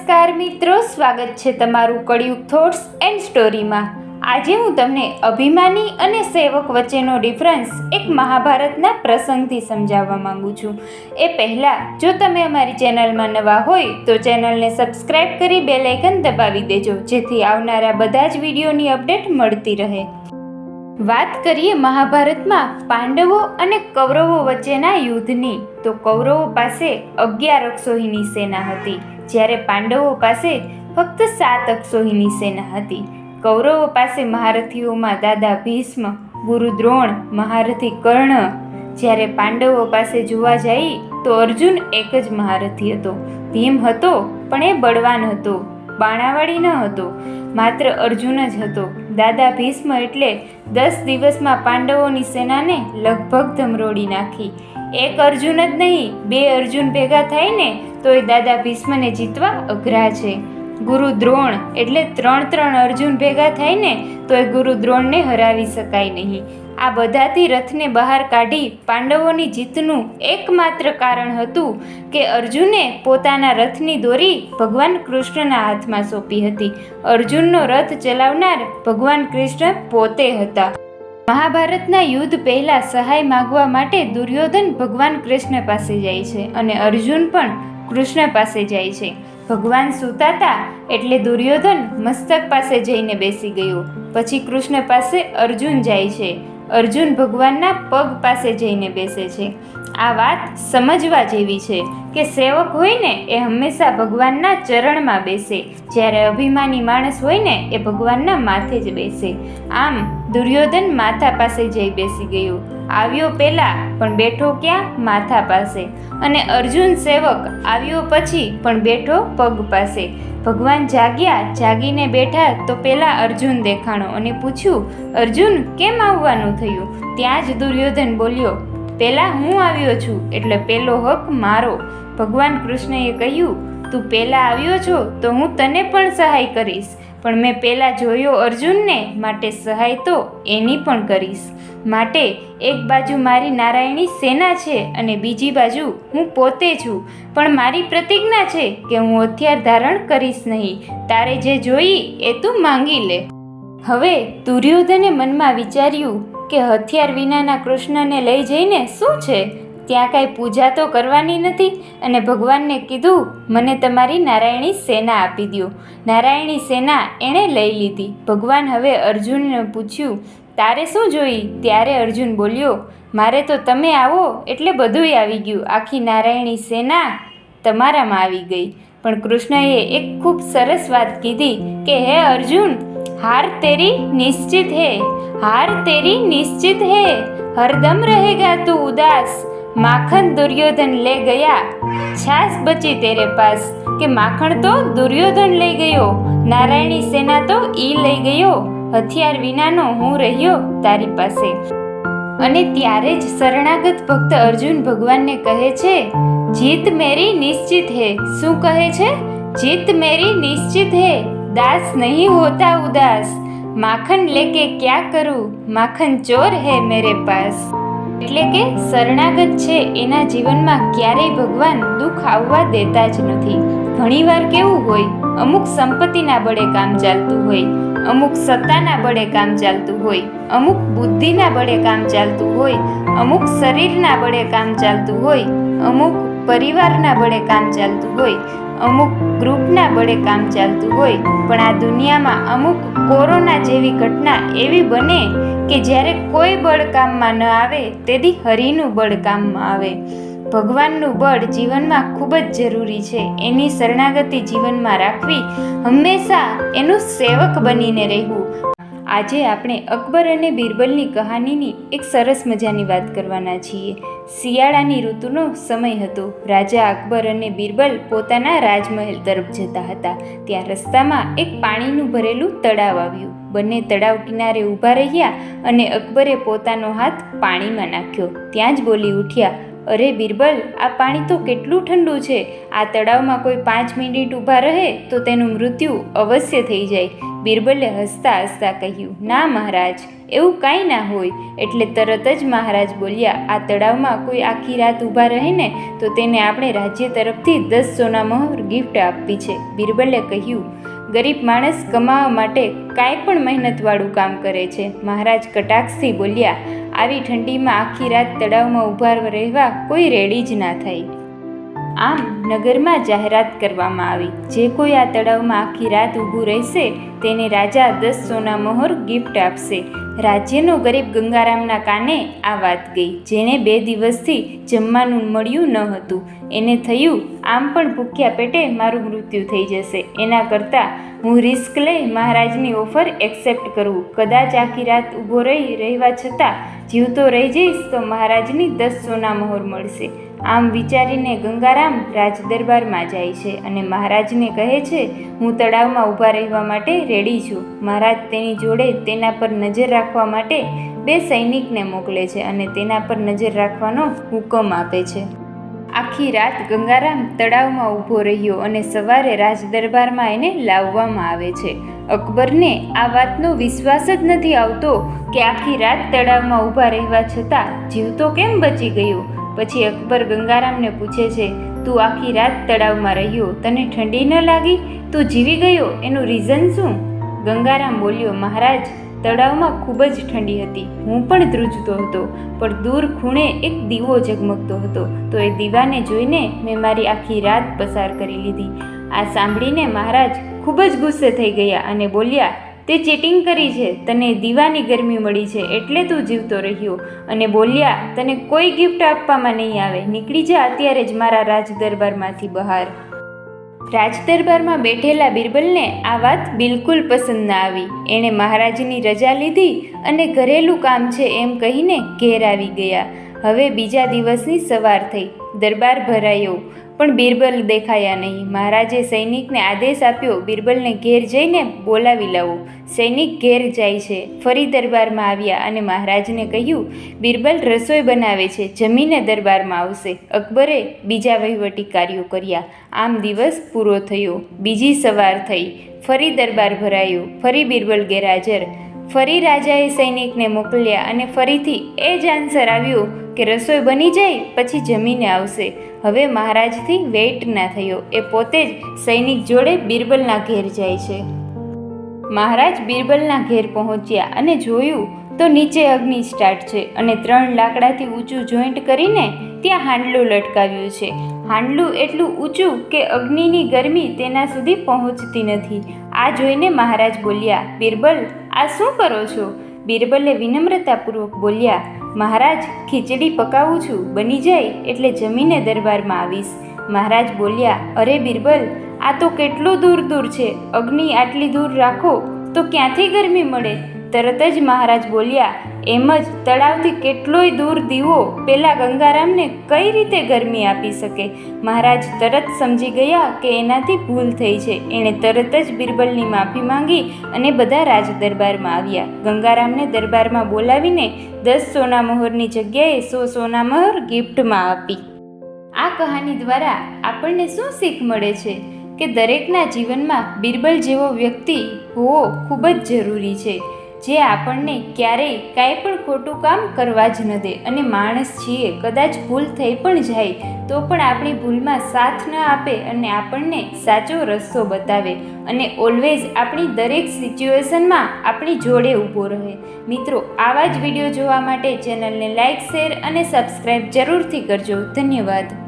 નમસ્કાર મિત્રો, સ્વાગત છે તમારું કળિયુગ થોટ્સ એન્ડ સ્ટોરીમાં। આજે હું તમને અભિમાની અને સેવક વચ્ચેનો ડિફરન્સ એક મહાભારતના પ્રસંગથી સમજાવવા માંગુ છું। એ પહેલાં જો તમે અમારી ચેનલમાં નવા હોય તો ચેનલને સબસ્ક્રાઈબ કરી બેલ આઇકન દબાવી દેજો, જેથી આવનારા બધા જ વિડીયોની અપડેટ મળતી રહે। વાત કરીએ મહાભારતમાં પાંડવો અને કૌરવો વચ્ચેના યુદ્ધની, તો કૌરવો પાસે 11 અક્ષોહિણી સેના હતી, જ્યારે પાંડવો પાસે ફક્ત 7 અક્ષોહિણી સેના હતી। કૌરવો પાસે મહારથીઓમાં દાદા ભીષ્મ, ગુરુ દ્રોણ, મહારથી કર્ણ, જ્યારે પાંડવો પાસે જોવા જઈએ તો અર્જુન એક જ મહારથી હતો। ભીમ હતો પણ એ બળવાન હતો, બાણાવાળી ન હતો, માત્ર અર્જુન જ હતો। દાદા ભીષ્મ એટલે 10 દિવસમાં પાંડવોની સેનાને લગભગ ધમરોડી નાખી। એક અર્જુન જ નહીં, 2 અર્જુન ભેગા થાય ને તો એ દાદા ભીષ્મને જીતવા અઘરા છે। ગુરુ દ્રોણ એટલે 3 અર્જુન ભેગા થાય ને તો એ ગુરુ દ્રોણને હરાવી શકાય નહીં। આ બધાથી રથને બહાર કાઢી પાંડવોની જીતનું એકમાત્ર કારણ હતું કે અર્જુને પોતાના રથની દોરી ભગવાન કૃષ્ણના હાથમાં સોંપી હતી। અર્જુનનો રથ ચલાવનાર ભગવાન કૃષ્ણ પોતે હતા। મહાભારતના યુદ્ધ પહેલા સહાય માગવા માટે દુર્યોધન ભગવાન કૃષ્ણ પાસે જાય છે અને અર્જુન પણ કૃષ્ણ પાસે જાય છે। ભગવાન સૂતાતા એટલે દુર્યોધન મસ્તક પાસે જઈને બેસી ગયો। પછી કૃષ્ણ પાસે અર્જુન જાય છે, અર્જુન ભગવાનના પગ પાસે જઈને બેસે છે। આ વાત સમજવા જેવી છે કે સેવક હોય ને એ હંમેશા ભગવાનના ચરણમાં બેસે, જ્યારે અભિમાની માણસ હોય ને એ ભગવાનના માથે જ બેસે। આમ દુર્યોધન માથા પાસે જઈ બેસી ગયો, આવ્યો પહેલા પણ બેઠો ક્યાં? માથા પાસે। અને અર્જુન સેવક આવ્યો પછી પણ બેઠો પગ પાસે। ભગવાન જાગ્યા, જાગીને બેઠા તો પેલા અર્જુન દેખાણો અને પૂછ્યું, અર્જુન કેમ આવવાનું થયું? ત્યાં જ દુર્યોધન બોલ્યો, પેલા હું આવ્યો છું એટલે પેલો હક મારો। ભગવાન કૃષ્ણએ કહ્યું, તું પેલા આવ્યો છો તો હું તને પણ સહાય કરીશ, પણ મેં પેલા જોયો અર્જુનને, માટે સહાય તો એની પણ કરીશ। માટે એક બાજુ મારી નારાયણી સેના છે અને બીજી બાજુ હું પોતે છું, પણ મારી પ્રતિજ્ઞા છે કે હું હથિયાર ધારણ કરીશ નહીં। તારે જે જોઈ એ તું માંગી લે। હવે દુર્યોધને મનમાં વિચાર્યું કે હથિયાર વિનાના કૃષ્ણને લઈ જઈને શું છે? ત્યાં કાંઈ પૂજા તો કરવાની નથી, અને ભગવાનને કીધું, મને તમારી નારાયણી સેના આપી દો। નારાયણી સેના એણે લઈ લીધી। ભગવાન હવે અર્જુનને પૂછ્યું, તારે શું જોઈ? ત્યારે અર્જુન બોલ્યો, મારે તો તમે આવો એટલે બધુંય આવી ગયું, આખી નારાયણી સેના તમારામાં આવી ગઈ। પણ કૃષ્ણએ એક ખૂબ સરસ વાત કીધી કે હે અર્જુન, हार तेरी निश्चित है, हार तेरी निश्चित है, हरदम रहेगा तू उदास। माखन दुर्योधन ले गया, छाछ बची तेरे पास। કે માખણ તો દુર્યોધન લઈ ગયો, નારાયણી સેના તો ઈ લઈ ગયો, હથિયાર વિનાનો હું રહ્યો તારી પાસે। અને ત્યારે જ શરણાગત ભક્ત અર્જુન ભગવાનને કહે છે, જીત મેરી નિશ્ચિત હે। શું કહે છે? જીત મેરી નિશ્ચિત હે, दास नहीं होता उदास। माखन लेके क्या करूं, माखन ચોર હે મેરે પાસ। એટલે કે શરણાગત છે એના જીવનમાં ક્યારેય ભગવાન દુઃખ આવવા દેતા જ નથી। ઘણીવાર કેવું હોય, અમુક સંપત્તિના બળે કામ ચાલતું હોય, અમુક સત્તાના બળે કામ ચાલતું હોય, અમુક બુદ્ધિના બળે કામ ચાલતું હોય, અમુક શરીરના બળે કામ ચાલતું હોય, અમુક પરિવારના બળે કામ ચાલતું હોય, અમુક ગ્રુપના બળે કામ ચાલતું હોય, પણ આ દુનિયામાં અમુક કોરોના જેવી ઘટના એવી બને કે જ્યારે કોઈ બળ કામમાં ન આવે તેથી હરિનું બળ કામમાં આવે। ભગવાનનું બળ જીવનમાં ખૂબ જ જરૂરી છે, એની શરણાગતિ જીવનમાં રાખવી, હંમેશા એનું સેવક બનીને રહેવું। આજે આપણે અકબર અને બિરબલની કહાનીની એક સરસ મજાની વાત કરવાના છીએ। શિયાળાની ઋતુનો સમય હતો। રાજા અકબર અને બિરબલ પોતાના રાજમહેલ તરફ જતા હતા। ત્યાં રસ્તામાં એક પાણીનું ભરેલું તળાવ આવ્યું। બંને તળાવ કિનારે ઊભા રહ્યા અને અકબરે પોતાનો હાથ પાણીમાં નાખ્યો। ત્યાં જ બોલી ઉઠ્યા, અરે બિરબલ, આ પાણી તો કેટલું ઠંડુ છે। આ તળાવમાં કોઈ 5 મિનિટ ઊભા રહે તો તેનું મૃત્યુ અવશ્ય થઈ જાય। બિરબલે હસતા હસતા કહ્યું, ના મહારાજ, એવું કાંઈ ના હોય. એટલે તરત જ મહારાજ બોલ્યા, આ તળાવમાં કોઈ આખી રાત ઊભા રહે ને તો તેને આપણે રાજ્ય તરફથી 10 સોનામહોર ગિફ્ટ આપવી છે. બિરબલે કહ્યું, ગરીબ માણસ કમાવા માટે કાંઈ પણ મહેનતવાળું કામ કરે છે. મહારાજ કટાક્ષથી બોલ્યા, આવી ઠંડીમાં આખી રાત તળાવમાં ઊભા રહેવા કોઈ રેડી જ ના થાય. આમ નગરમાં જાહેરાત કરવામાં આવી, જે કોઈ આ તળાવમાં આખી રાત ઊભું રહેશે તેને રાજા 10 સોનામહોર ગિફ્ટ આપશે. રાજ્યનો ગરીબ ગંગારામના કાને આ વાત ગઈ, જેણે 2 દિવસથી જમવાનું મળ્યું ન હતું. એને થયું, આમ પણ ભૂખ્યા પેટે મારું મૃત્યુ થઈ જશે, એના કરતાં હું રિસ્ક લઈ મહારાજની ઓફર એક્સેપ્ટ કરું. કદાચ આખી રાત ઊભો રહેવા છતાં જીવતો રહી જઈશ તો મહારાજની 10 સોનામહોર મળશે. આમ વિચારીને ગંગારામ રાજદરબારમાં જાય છે અને મહારાજને કહે છે, હું તળાવમાં ઊભા રહેવા માટે રેડી છું. મહારાજ તેની જોડે તેના પર નજર રાખવા માટે 2 સૈનિકને મોકલે છે અને તેના પર નજર રાખવાનો હુકમ આપે છે. આખી રાત ગંગારામ તળાવમાં ઊભો રહ્યો અને સવારે રાજદરબારમાં એને લાવવામાં આવે છે. અકબરને આ વાતનો વિશ્વાસ જ નથી આવતો કે આખી રાત તળાવમાં ઊભા રહેવા છતાં જીવતો કેમ બચી ગયો. પછી અકબર ગંગારામને પૂછે છે, તું આખી રાત તળાવમાં રહ્યો, તને ઠંડી ન લાગી? તું જીવી ગયો, એનું રીઝન શું? ગંગારામ બોલ્યો, મહારાજ, તળાવમાં ખૂબ જ ઠંડી હતી. હું પણ ધ્રુજતો હતો, પણ દૂર ખૂણે એક દીવો ઝગમગતો હતો, તો એ દીવાને જોઈને મેં મારી આખી રાત પસાર કરી લીધી. આ સાંભળીને મહારાજ ખૂબ જ ગુસ્સે થઈ ગયા અને બોલ્યા, તે ચીટિંગ કરી છે, તને દીવાની ગરમી મળી છે એટલે તું જીવતો રહ્યો. અને બોલ્યા, તને કોઈ ગિફ્ટ આપવામાં નહીં આવે, નીકળી જા અત્યારે જ મારા રાજદરબારમાંથી બહાર. રાજદરબારમાં બેઠેલા બિરબલને આ વાત બિલકુલ પસંદ ના આવી. એણે મહારાજની રજા લીધી અને ઘરેલું કામ છે એમ કહીને ઘેર આવી ગયા. હવે બીજા દિવસની સવાર થઈ, દરબાર ભરાયો, પણ બિરબલ દેખાયા નહીં. મહારાજે સૈનિકને આદેશ આપ્યો, બિરબલને ઘેર જઈને બોલાવી લાવો. સૈનિક ઘેર જાય છે, ફરી દરબારમાં આવ્યા અને મહારાજને કહ્યું, બિરબલ રસોઈ બનાવે છે, જમીને દરબારમાં આવશે. અકબરે બીજા વહીવટી કાર્યો કર્યા. આમ દિવસ પૂરો થયો. બીજી સવાર થઈ, ફરી દરબાર ભરાયો, ફરી બિરબલ ગેરહાજર. ફરી રાજાએ સૈનિકને મોકલ્યા અને ફરીથી એ જ આન્સર આવ્યો કે રસોઈ બની જાય પછી જમીને આવશે. હવે મહારાજથી વેઇટ ના થયો. એ પોતે જ સૈનિક જોડે બિરબલના ઘેર જાય છે. મહારાજ બિરબલના ઘેર પહોંચ્યા અને જોયું તો નીચે અગ્નિ સ્ટાર્ટ છે અને 3 લાકડાથી ઊંચું જોઈન્ટ કરીને ત્યાં હાંડલું લટકાવ્યું છે. હાંડલું એટલું ઊંચું કે અગ્નિની ગરમી તેના સુધી પહોંચતી નથી. આ જોઈને મહારાજ બોલ્યા, બિરબલ, આ શું કરો છો? બિરબલે વિનમ્રતાપૂર્વક બોલ્યા, મહારાજ, ખીચડી પકાવું છું, બની જાય એટલે જમીને દરબારમાં આવીશ. મહારાજ બોલ્યા, અરે બિરબલ, આ તો કેટલું દૂર દૂર છે, અગ્નિ આટલી દૂર રાખો તો ક્યાંથી ગરમી મળે? તરત જ મહારાજ બોલ્યા, એમ જ તળાવથી કેટલોય દૂર દીવો પેલા ગંગારામને કઈ રીતે ગરમી આપી શકે? મહારાજ તરત સમજી ગયા કે એનાથી ભૂલ થઈ છે. એણે તરત જ બિરબલની માફી માંગી અને બધા રાજદરબારમાં આવ્યા. ગંગારામને દરબારમાં બોલાવીને 10 સોનામહોરની જગ્યાએ 100 સોનામહોર ગિફ્ટમાં આપી. આ કહાની દ્વારા આપણને શું શીખ મળે છે કે દરેકના જીવનમાં બિરબલ જેવો વ્યક્તિ હોવો ખૂબ જ જરૂરી છે, જે આપણને ક્યારેય કાંઈ પણ ખોટું કામ કરવા જ ન દે. અને માણસ છીએ, કદાચ ભૂલ થઈ પણ જાય તો પણ આપણી ભૂલમાં સાથ ન આપે અને આપણને સાચો રસ્તો બતાવે અને ઓલવેઝ આપણી દરેક સિચ્યુએશનમાં આપણી જોડે ઊભો રહે. મિત્રો, આવા જ વિડીયો જોવા માટે ચેનલને લાઇક, શેર અને સબસ્ક્રાઈબ જરૂરથી કરજો. ધન્યવાદ.